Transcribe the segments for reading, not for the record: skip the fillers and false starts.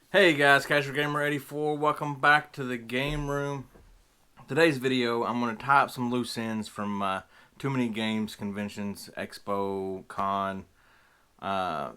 Hey guys, Casual Gamer 84. Welcome back to the game room. Today's video, I'm going to tie up some loose ends from Too Many Games conventions, expo, con,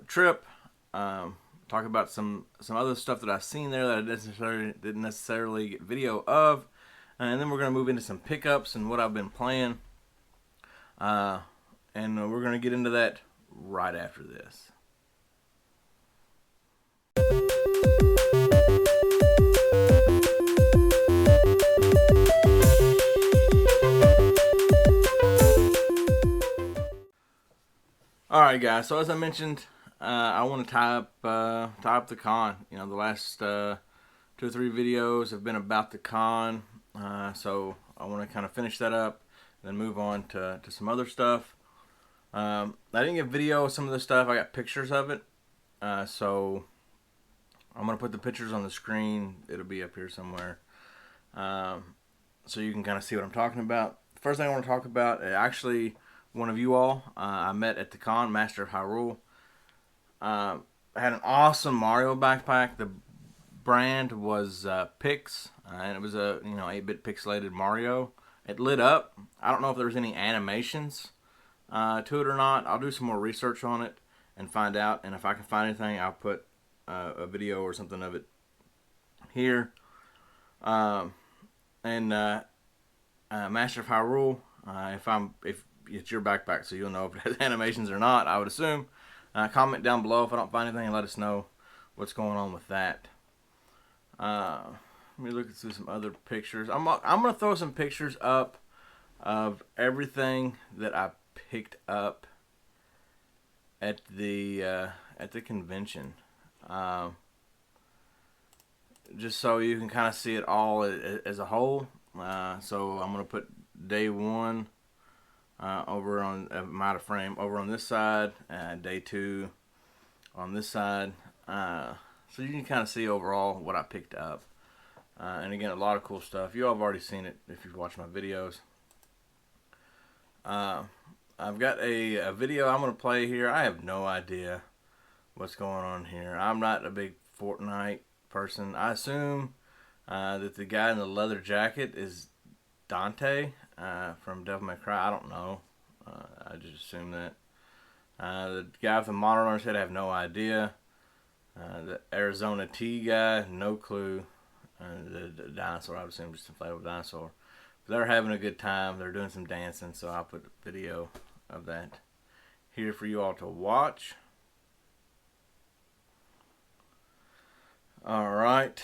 trip. Talk about some other stuff that I've seen there that I didn't necessarily get video of, and then we're going to move into some pickups and what I've been playing. And we're going to get into that right after this. Alright guys, so as I mentioned, I want to tie up the con. You know, the last 2 or 3 videos have been about the con, so I want to kind of finish that up, then move on to some other stuff. I didn't get video of some of the stuff. I got pictures of it, so I'm going to put the pictures on the screen. It'll be up here somewhere, so you can kind of see what I'm talking about. The first thing I want to talk about, actually, one of you all I met at the con, Master of Hyrule. I had an awesome Mario backpack. The brand was Pix, and it was a 8-bit pixelated Mario. It lit up. I don't know if there was any animations to it or not. I'll do some more research on it and find out. And if I can find anything, I'll put a video or something of it here. And Master of Hyrule. If it's your backpack, so you'll know if it has animations or not, I would assume. Comment down below if I don't find anything and let us know what's going on with that. Let me look through some other pictures. I'm going to throw some pictures up of everything that I picked up at the convention. Just so you can kind of see it all as a whole. So I'm going to put day 1 over on I'm out of frame over on this side, day 2 on this side, so you can kind of see overall what I picked up, and again, a lot of cool stuff. You all have already seen it if you've watched my videos. I've got a video I'm going to play here. I have no idea what's going on here. I'm not a big Fortnite person. I assume that the guy in the leather jacket is Dante from Devil May Cry. I don't know. I just assume that. The guy with the monitor on his head, I have no idea. The Arizona T guy, no clue. The dinosaur, I would assume just an inflatable dinosaur. But they're having a good time. They're doing some dancing, so I'll put a video of that here for you all to watch. Alright.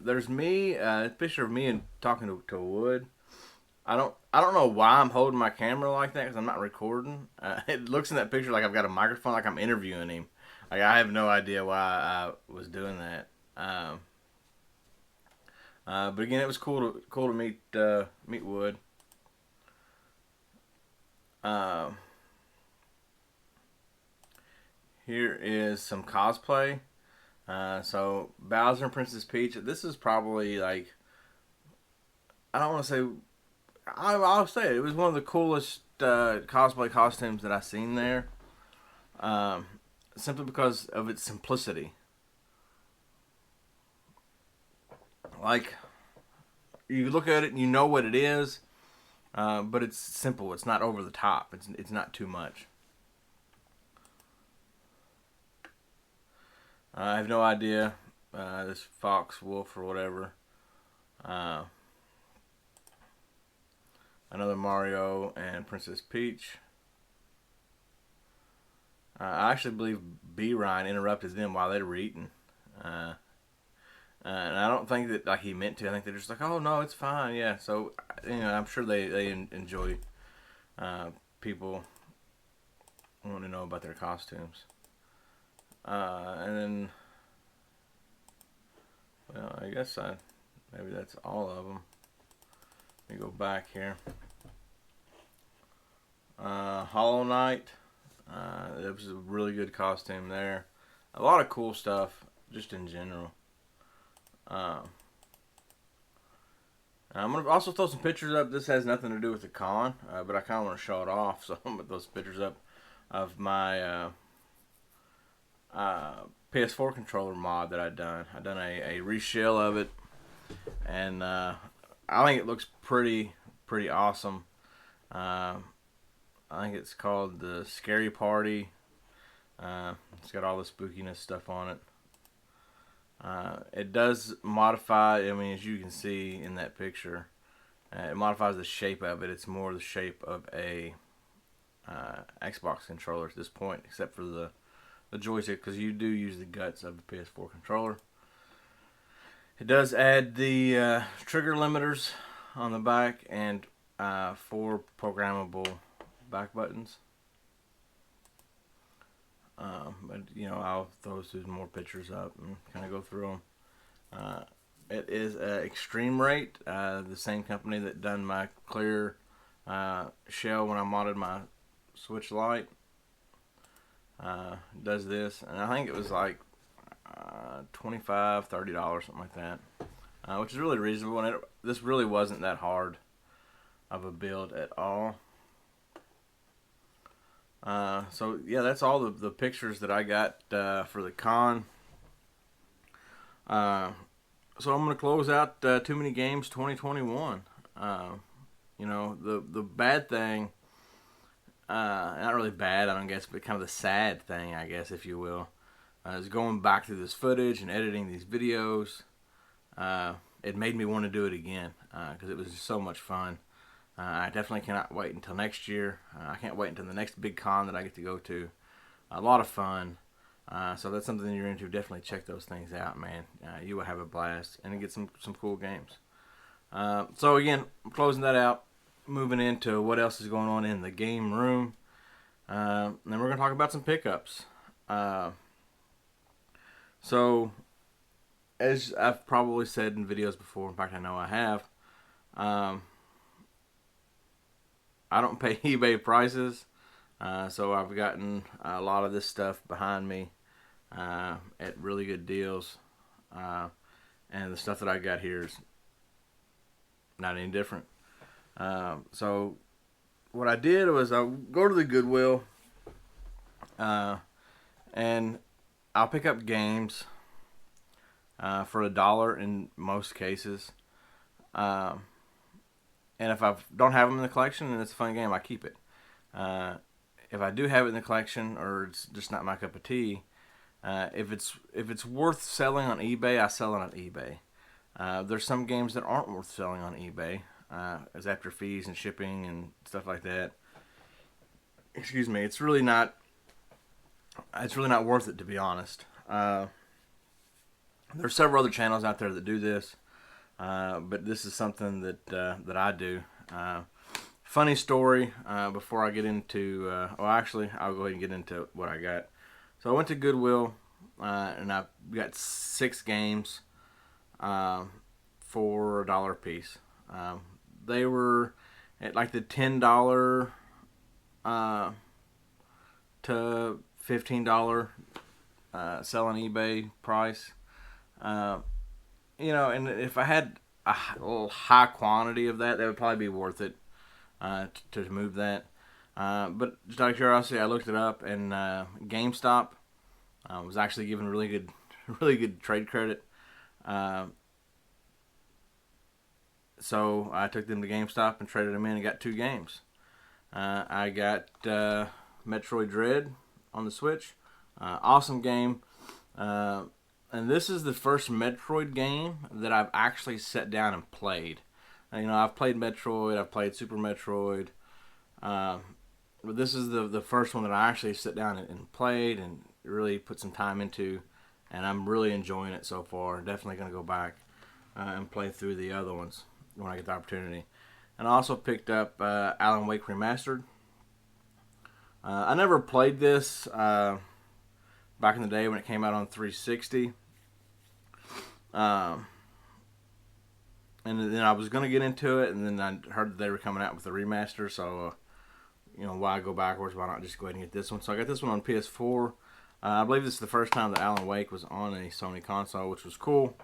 There's me, a picture of me and talking to Wood. I don't know why I'm holding my camera like that because I'm not recording. It looks in that picture like I've got a microphone, like I'm interviewing him. Like I have no idea why I was doing that. But again, it was cool to meet Wood. Here is some cosplay. So Bowser and Princess Peach. This is probably like, I don't want to say. I'll say it was one of the coolest cosplay costumes that I've seen there. Simply because of its simplicity. Like, you look at it and you know what it is, but it's simple. It's not over the top. It's not too much. I have no idea. This fox, wolf, or whatever. Another Mario and Princess Peach. I actually believe B. Ryan interrupted them while they were eating. And I don't think that like he meant to. I think they're just like, oh no, it's fine, yeah. So I'm sure they enjoy people wanting to know about their costumes. And then, well, I guess maybe that's all of them. Let me go back here. Hollow Knight. It was a really good costume there. A lot of cool stuff, just in general. I'm going to also throw some pictures up. This has nothing to do with the con, but I kind of want to show it off. So I'm going to throw some pictures up of my PS4 controller mod that I've done. I've done a reshill of it, and I think it looks pretty awesome. Uh, I think it's called the Scary Party. It's got all the spookiness stuff on it. It does modify. I mean, as you can see in that picture, it modifies the shape of it. It's more the shape of a Xbox controller at this point, except for the joystick, because you do use the guts of the PS4 controller. It does add the trigger limiters on the back and 4 programmable back buttons. But I'll throw some more pictures up and kind of go through them. It is Extreme Rate, the same company that done my clear shell when I modded my Switch Lite. Does this, and I think it was like $25, $30, something like that, which is really reasonable. And this really wasn't that hard of a build at all. So yeah, that's all the pictures that I got for the con. So I'm gonna close out Too Many Games 2021. The bad thing, not really bad, I don't guess, but kind of the sad thing, I guess, if you will, is going back through this footage and editing these videos. It made me want to do it again because it was just so much fun. I definitely cannot wait until next year. I can't wait until the next big con that I get to go to. A lot of fun. So if that's something you're into, definitely check those things out, man. You will have a blast and get some cool games. So again, I'm closing that out. Moving into what else is going on in the game room. Then we're going to talk about some pickups. So, as I've probably said in videos before, in fact I know I have, I don't pay eBay prices. So I've gotten a lot of this stuff behind me at really good deals. And the stuff that I got here is not any different. So what I did was I go to the Goodwill and I'll pick up games for $1 in most cases. And if I don't have them in the collection and it's a fun game, I keep it. If I do have it in the collection or it's just not my cup of tea, if it's worth selling on eBay, I sell it on eBay. There's some games that aren't worth selling on eBay, as after fees and shipping and stuff like that. Excuse me. It's really not worth it, to be honest. There's several other channels out there that do this, but this is something that I do. Funny story before I get into. Actually, I'll go ahead and get into what I got. So I went to Goodwill and I got 6 games for $1 a piece. They were at like the $10 to $15 sell on eBay price. And if I had a little high quantity of that would probably be worth it to move that. But just out of curiosity, I looked it up, and GameStop was actually given really good trade credit. So I took them to GameStop and traded them in and got 2 games. I got Metroid Dread on the Switch. Awesome game. And this is the first Metroid game that I've actually sat down and played. I've played Metroid, I've played Super Metroid. But this is the first one that I actually sit down and played and really put some time into. And I'm really enjoying it so far. Definitely going to go back and play through the other ones when I get the opportunity. And I also picked up Alan Wake Remastered. I never played this back in the day when it came out on 360. And then I was going to get into it, and then I heard that they were coming out with a remaster, so, why go backwards? Why not just go ahead and get this one? So I got this one on PS4. I believe this is the first time that Alan Wake was on a Sony console, which was cool.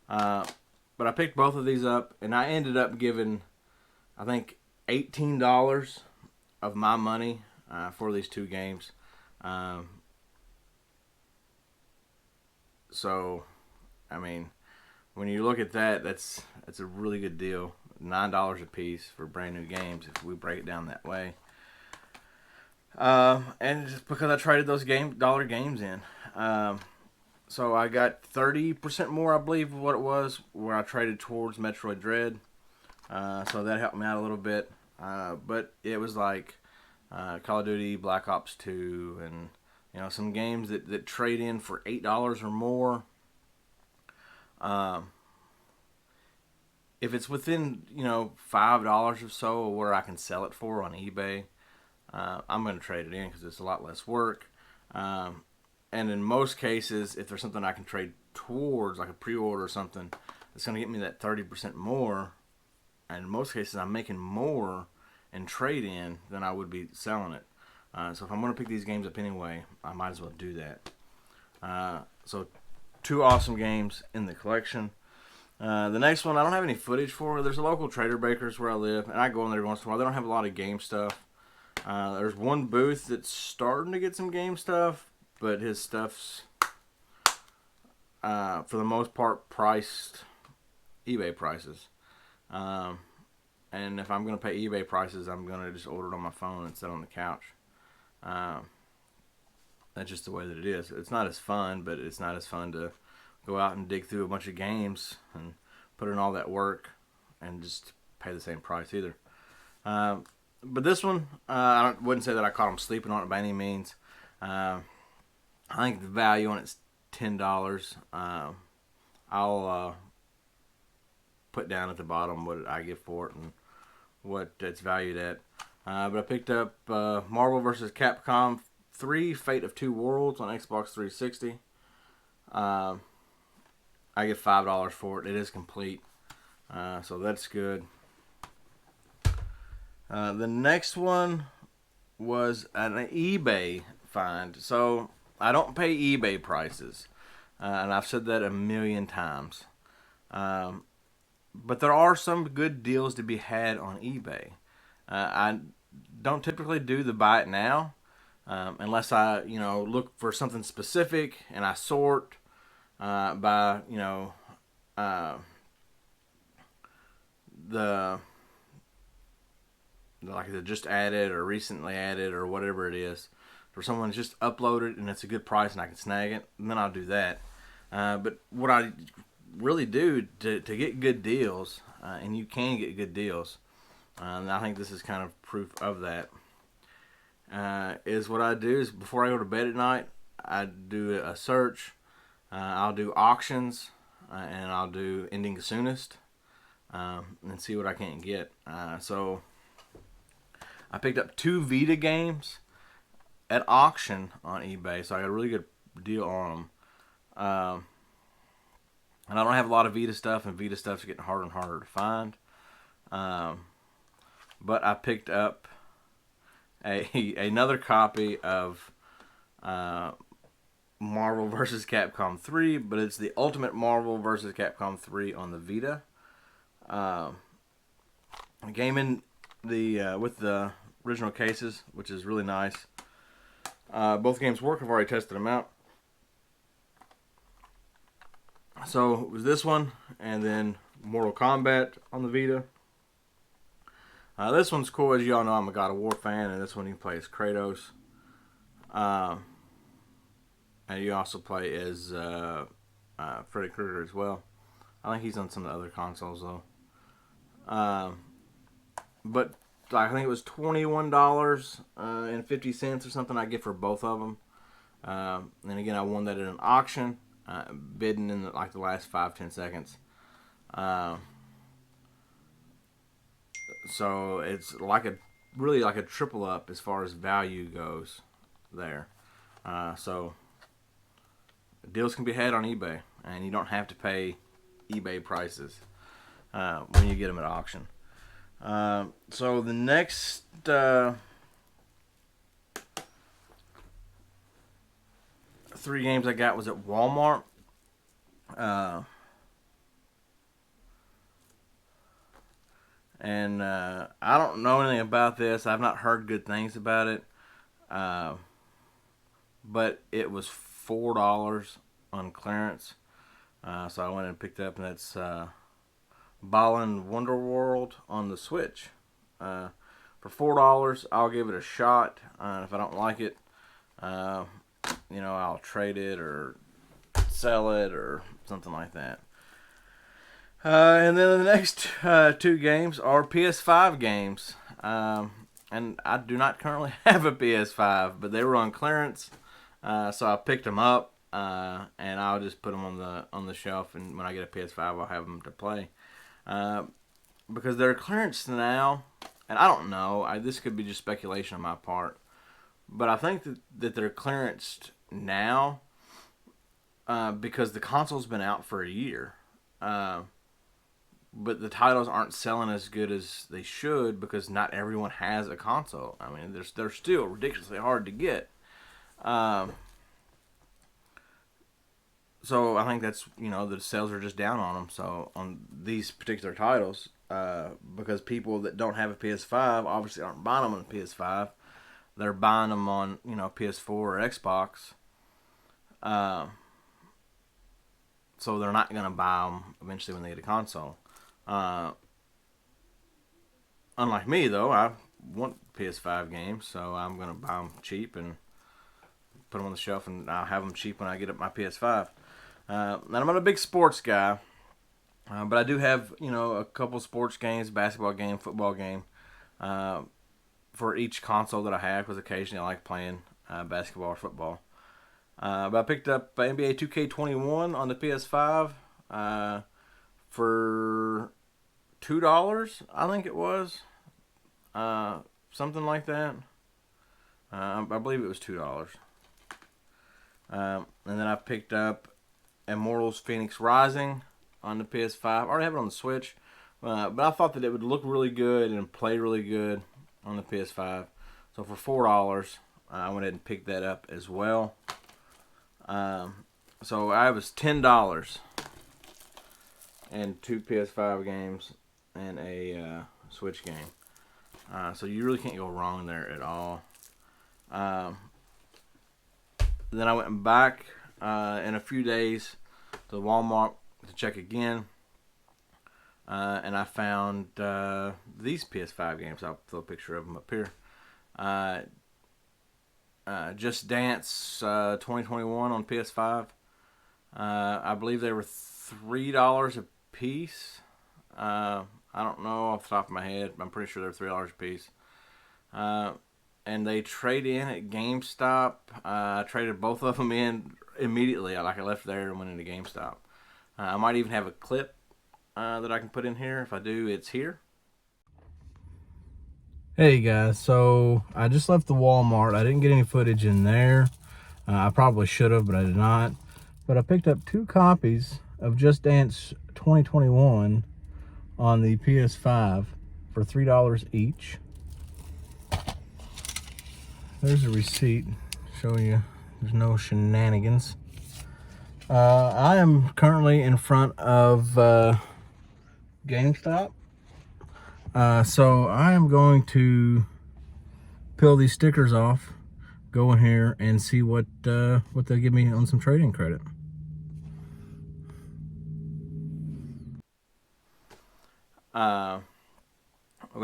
But I picked both of these up, and I ended up giving, I think, $18 of my money for these 2 games. So, I mean, when you look at that, that's a really good deal. $9 a piece for brand new games if we break it down that way. And it's because I traded those dollar games in. So I got 30% more, I believe, of what it was, where I traded towards Metroid Dread. So that helped me out a little bit. But it was like Call of Duty, Black Ops 2, and some games that trade in for $8 or more. If it's within $5 or so of where I can sell it for on eBay, I'm going to trade it in because it's a lot less work. And in most cases, if there's something I can trade towards, like a pre-order or something, it's going to get me that 30% more. And in most cases, I'm making more in trade-in than I would be selling it. So if I'm going to pick these games up anyway, I might as well do that. So 2 awesome games in the collection. The next one, I don't have any footage for. There's a local Trader Bakers where I live, and I go in there once in a while. They don't have a lot of game stuff. There's one booth that's starting to get some game stuff, but his stuff's, for the most part, priced eBay prices. And if I'm going to pay eBay prices, I'm going to just order it on my phone and sit on the couch. That's just the way that it is. It's not as fun, but it's not as fun to go out and dig through a bunch of games and put in all that work and just pay the same price either. But this one, I wouldn't say that I caught them sleeping on it by any means. I think the value on it's $10. I'll put down at the bottom what I get for it and what it's valued at. But I picked up Marvel vs. Capcom 3 Fate of Two Worlds on Xbox 360. I get $5 for it. It is complete. So that's good. The next one was an eBay find. So I don't pay eBay prices. And I've said that a million times. But there are some good deals to be had on eBay. I don't typically do the buy it now. Unless I, look for something specific and I sort by, the like the just added or recently added or whatever it is, for someone just uploaded and it's a good price and I can snag it, and then I'll do that. But what I really do to get good deals, and you can get good deals, and I think this is kind of proof of that, is what I do is before I go to bed at night, I do a search. I'll do auctions, and I'll do ending soonest, and see what I can get. So I picked up 2 Vita games at auction on eBay, so I got a really good deal on them. And I don't have a lot of Vita stuff, and Vita stuff's getting harder and harder to find. But I picked up another copy of Marvel vs. Capcom 3, but it's the Ultimate Marvel vs. Capcom 3 on the Vita. A game in the with the original cases, which is really nice. Both games work. I've already tested them out. So it was this one, and then Mortal Kombat on the Vita. This one's cool. As you all know, I'm a God of War fan, and this one you can play as Kratos. And you also play as Freddy Krueger as well. I think he's on some of the other consoles, though. But I think it was $21.50 or something I get for both of them. And again, I won that at an auction, bidding in the last 5-10 seconds. So it's really like a triple up as far as value goes there. So deals can be had on eBay, and you don't have to pay eBay prices when you get them at auction. So the next 3 games I got was at Walmart. And I don't know anything about this. I've not heard good things about it. But it was $4 on clearance. So I went and picked up, and that's Balan Wonderworld on the Switch. For $4, I'll give it a shot. If I don't like it, I'll trade it or sell it or something like that. And then the next two games are PS5 games. And I do not currently have a PS5, but they were on clearance, so I picked them up, and I'll just put them on the shelf. And when I get a PS5, I'll have them to play, because they're clearance now. And I don't know. This could be just speculation on my part, but I think that they're clearanced now because the console's been out for a year. But the titles aren't selling as good as they should because not everyone has a console. I mean, they're still ridiculously hard to get. So I think that's, the sales are just down on them. So on these particular titles, because people that don't have a PS5 obviously aren't buying them on the PS5. They're buying them on, PS4 or Xbox. So they're not going to buy them eventually when they get a console. Unlike me, though, I want PS5 games, so I'm going to buy them cheap and put them on the shelf, and I'll have them cheap when I get up my PS5. And I'm not a big sports guy, but I do have, a couple sports games, basketball game, football game, for each console that I have, because occasionally I like playing basketball or football. But I picked up NBA 2K21 on the PS5 for $2, I think it was. Something like that. I believe it was $2. And then I picked up Immortals Phoenix Rising on the PS5. I already have it on the Switch, but I thought that it would look really good and play really good on the PS5. So for $4, I went ahead and picked that up as well. So I was $10 and 2 PS5 games and a Switch game. So you really can't go wrong there at all. Then I went back in a few days to Walmart to check again. And I found these PS5 games. I'll throw a picture of them up here. Just Dance 2021 on PS5. I believe they were $3 a piece. I don't know off the top of my head. I'm pretty sure they're $3 a piece. And they trade in at GameStop. I traded both of them in immediately. I left there and went into GameStop. I might even have a clip that I can put in here. If I do, it's here. Hey guys, so I just left the Walmart. I didn't get any footage in there. I probably should have, but I did not. But I picked up 2 copies of Just Dance 2021 on the PS5 for $3 each. There's a receipt showing you there's no shenanigans. I am currently in front of GameStop. So I am going to peel these stickers off, go in here and see what they'll give me on some trading credit. But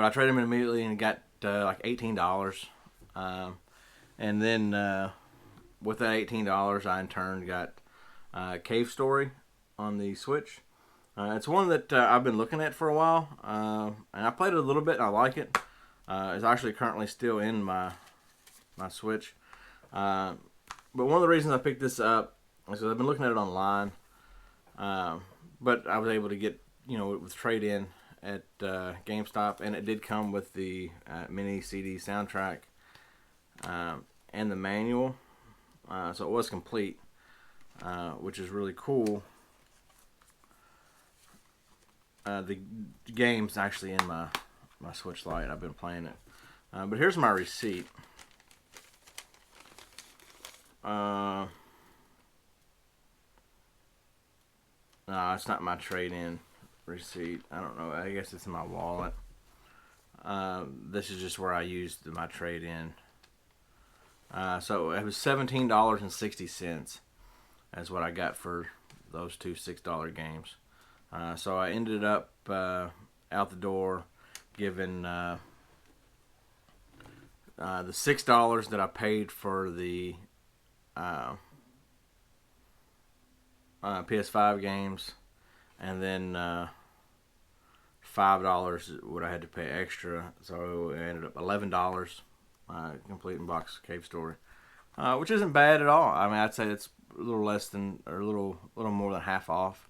I traded them immediately and got like $18. And then with that $18, I in turn got Cave Story on the Switch. It's one that I've been looking at for a while, and I played it a little bit and I like it. It's actually currently still in my Switch. But one of the reasons I picked this up is because I've been looking at it online, but I was able to get, with trade-in at GameStop, and it did come with the mini CD soundtrack and the manual, so it was complete, which is really cool. The game's actually in my Switch Lite. I've been playing it. But here's my receipt. No, it's not my trade-in receipt. I don't know. I guess it's in my wallet. This is just where I used my trade-in. So it was $17.60. as what I got for those two $6 games. So I ended up out the door giving the $6 that I paid for the PS5 games, and then $5 what I had to pay extra. So it ended up $11 completing Box Cave Story, which isn't bad at all. I mean, I'd say it's a little less than, or a little more than half off.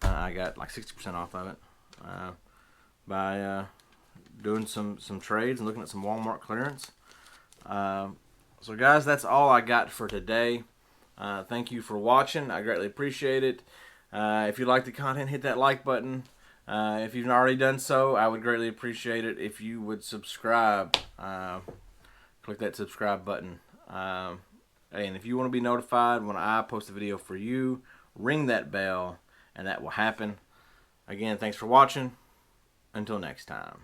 I got like 60% off of it by doing some trades and looking at some Walmart clearance. So guys, that's all I got for today. Thank you for watching. I greatly appreciate it. If you like the content, hit that like button. If you've not already done so, I would greatly appreciate it if you would subscribe. Click that subscribe button. And if you want to be notified when I post a video for you, ring that bell, and that will happen. Again, thanks for watching. Until next time.